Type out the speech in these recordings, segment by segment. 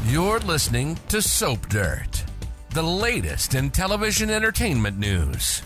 You're listening to Soap Dirt, the latest in television entertainment news.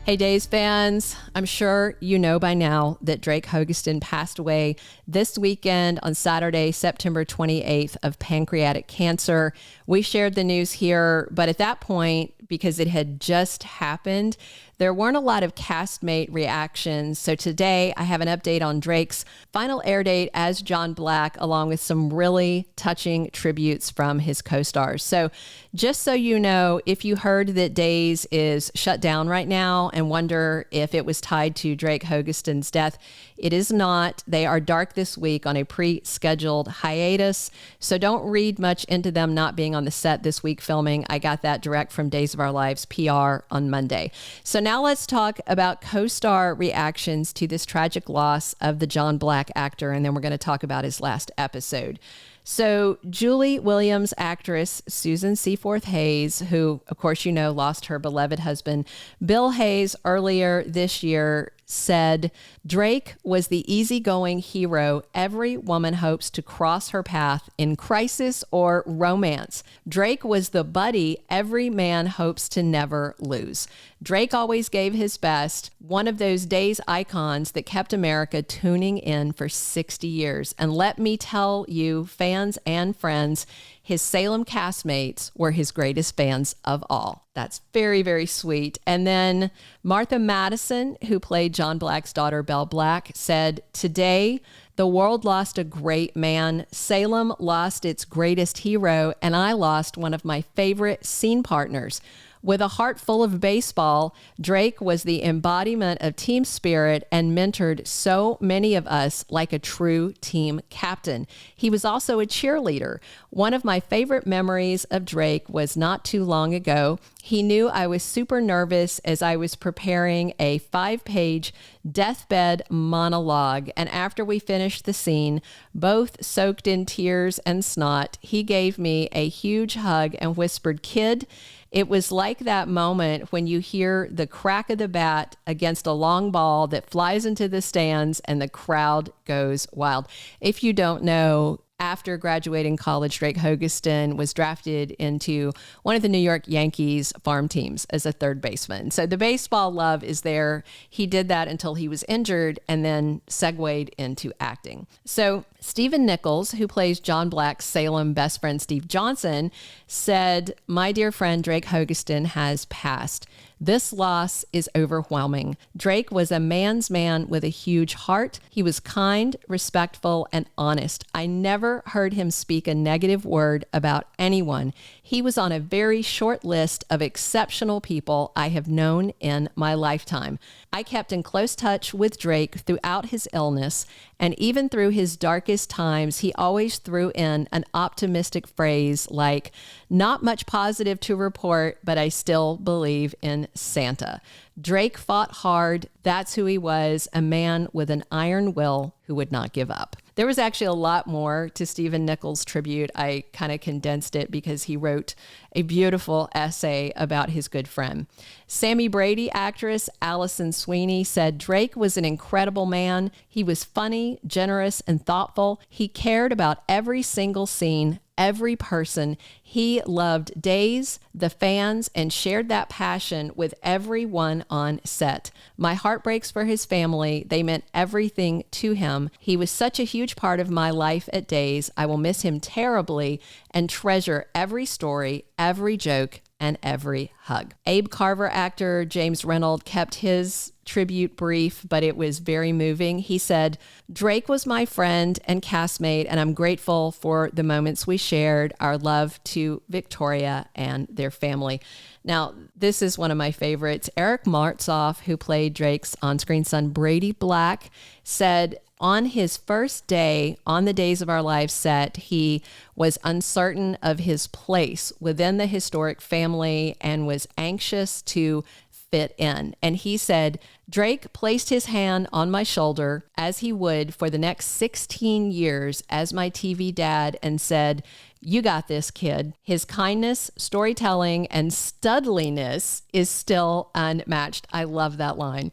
Hey, Days fans, I'm sure you know by now that Drake Hogestyn passed away this weekend on Saturday, September 28th of pancreatic cancer. We shared the news here, but at that point, because it had just happened, there weren't a lot of castmate reactions. So today I have an update on Drake's final air date as John Black, along with some really touching tributes from his co-stars. So just so you know, if you heard that Days is shut down right now and wonder if it was tied to Drake Hogestyn's death, it is not. They are dark this week on a pre-scheduled hiatus. So don't read much into them not being on the set this week filming. I got that direct from Days of Our Lives PR on Monday. So now let's talk about co-star reactions to this tragic loss of the John Black actor, and then we're going to talk about his last episode. So Julie Williams actress Susan Seaforth Hayes, who, of course, you know, lost her beloved husband Bill Hayes earlier this year, said Drake was the easygoing hero every woman hopes to cross her path in crisis or romance. Drake was the buddy every man hopes to never lose. Drake always gave his best, one of those Days icons that kept America tuning in for 60 years. And let me tell you, fans and friends, his Salem castmates were his greatest fans of all. That's very, very sweet. And then Martha Madison, who played John Black's daughter, Belle Black, said, "Today, the world lost a great man. Salem lost its greatest hero, and I lost one of my favorite scene partners." With a heart full of baseball, Drake was the embodiment of team spirit and mentored so many of us like a true team captain. He was also a cheerleader. One of my favorite memories of Drake was not too long ago. He knew I was super nervous as I was preparing a 5-page deathbed monologue. And after we finished the scene, both soaked in tears and snot, he gave me a huge hug and whispered, "Kid, it was like that moment when you hear the crack of the bat against a long ball that flies into the stands and the crowd goes wild." If you don't know, after graduating college, Drake Hogestyn was drafted into one of the New York Yankees farm teams as a third baseman. So the baseball love is there. He did that until he was injured and then segued into acting. So Stephen Nichols, who plays John Black's Salem best friend Steve Johnson, said, "My dear friend Drake Hogestyn has passed. This loss is overwhelming. Drake was a man's man with a huge heart. He was kind, respectful, and honest. I never heard him speak a negative word about anyone. He was on a very short list of exceptional people I have known in my lifetime. I kept in close touch with Drake throughout his illness, and even through his darkest times, he always threw in an optimistic phrase like, 'Not much positive to report, but I still believe in Santa.' Drake fought hard. That's who he was, a man with an iron will who would not give up." There was actually a lot more to Stephen Nichols' tribute. I kind of condensed it because he wrote a beautiful essay about his good friend. Sammy Brady actress Alison Sweeney said, "Drake was an incredible man. He was funny, generous, and thoughtful. He cared about every single scene, every person. He loved Days, the fans, and shared that passion with everyone on set. My heart breaks for his family. They meant everything to him. He was such a huge part of my life at Days. I will miss him terribly and treasure every story, every joke, and every hug." Abe Carver actor James Reynolds kept his tribute brief, but it was very moving. He said, "Drake was my friend and castmate, and I'm grateful for the moments we shared. Our love to Victoria and their family." Now, this is one of my favorites. Eric Martsolf, who played Drake's on-screen son, Brady Black, said, on his first day on the Days of Our Lives set, he was uncertain of his place within the historic family and was anxious to fit in. And he said, "Drake placed his hand on my shoulder, as he would for the next 16 years as my TV dad, and said, 'You got this, kid.' His kindness, storytelling, and studliness is still unmatched." I love that line.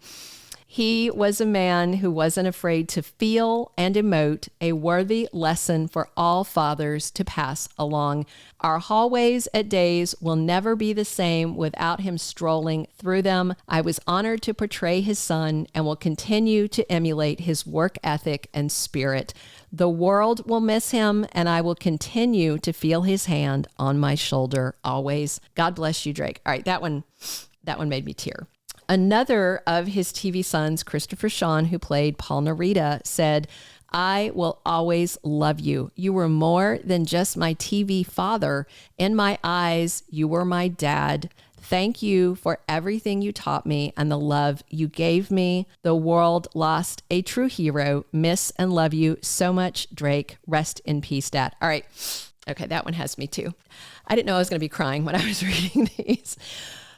He was a man who wasn't afraid to feel and emote, a worthy lesson for all fathers to pass along. Our hallways at Days will never be the same without him strolling through them. I was honored to portray his son and will continue to emulate his work ethic and spirit. The world will miss him, and I will continue to feel his hand on my shoulder always. God bless you, Drake. All right, that one made me tear. Another of his TV sons, Christopher Sean, who played Paul Narita, said, I will always love you. You were more than just my TV father. In my eyes, you were my dad. Thank you for everything you taught me and the love you gave me. The world lost a true hero. Miss and love you so much, Drake. Rest in peace, Dad. All right. Okay, that one has me too. I didn't know I was going to be crying when I was reading these.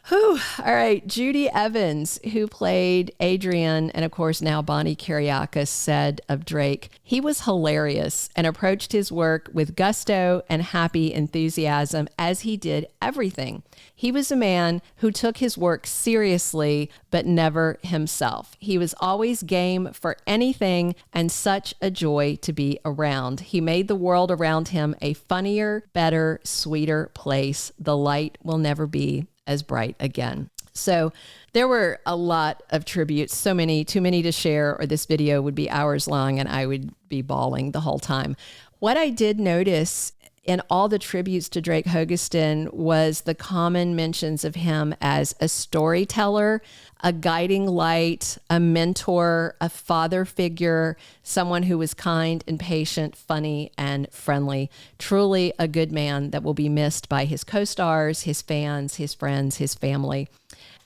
Whew. All right. Judy Evans, who played Adrian and, of course, now Bonnie Kiriakis, said of Drake, he was hilarious and approached his work with gusto and happy enthusiasm as he did everything. He was a man who took his work seriously, but never himself. He was always game for anything and such a joy to be around. He made the world around him a funnier, better, sweeter place. The light will never be as bright again. So there were a lot of tributes, so many, too many to share, or this video would be hours long and I would be bawling the whole time. What I did notice in all the tributes to Drake Hogestyn was the common mentions of him as a storyteller, a guiding light, a mentor, a father figure, someone who was kind and patient, funny and friendly. Truly a good man that will be missed by his co-stars, his fans, his friends, his family.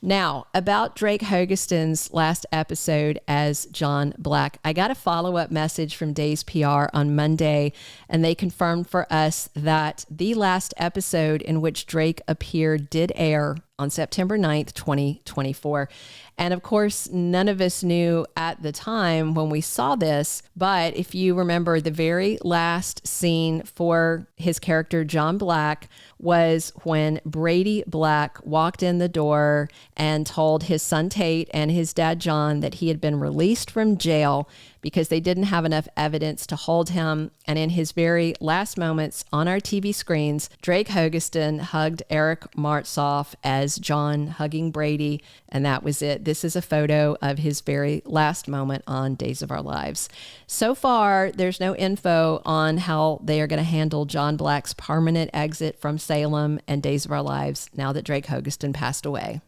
Now, about Drake Hogestyn's last episode as John Black, I got a follow-up message from Days PR on Monday, and they confirmed for us that the last episode in which Drake appeared did air on September 9th, 2024. And of course, none of us knew at the time when we saw this, but if you remember, the very last scene for his character, John Black, was when Brady Black walked in the door and told his son Tate and his dad John that he had been released from jail because they didn't have enough evidence to hold him. And in his very last moments on our TV screens, Drake Hogestyn hugged Eric Martsolf as John hugging Brady, and that was it. This is a photo of his very last moment on Days of Our Lives. So far, there's no info on how they are going to handle John Black's permanent exit from Salem and Days of Our Lives now that Drake Hogestyn passed away.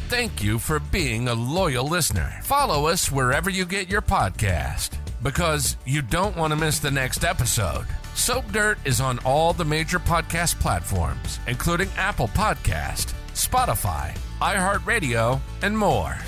Thank you for being a loyal listener. Follow us wherever you get your podcast, because you don't want to miss the next episode. Soap Dirt is on all the major podcast platforms, including Apple Podcast, Spotify, iHeartRadio, and more.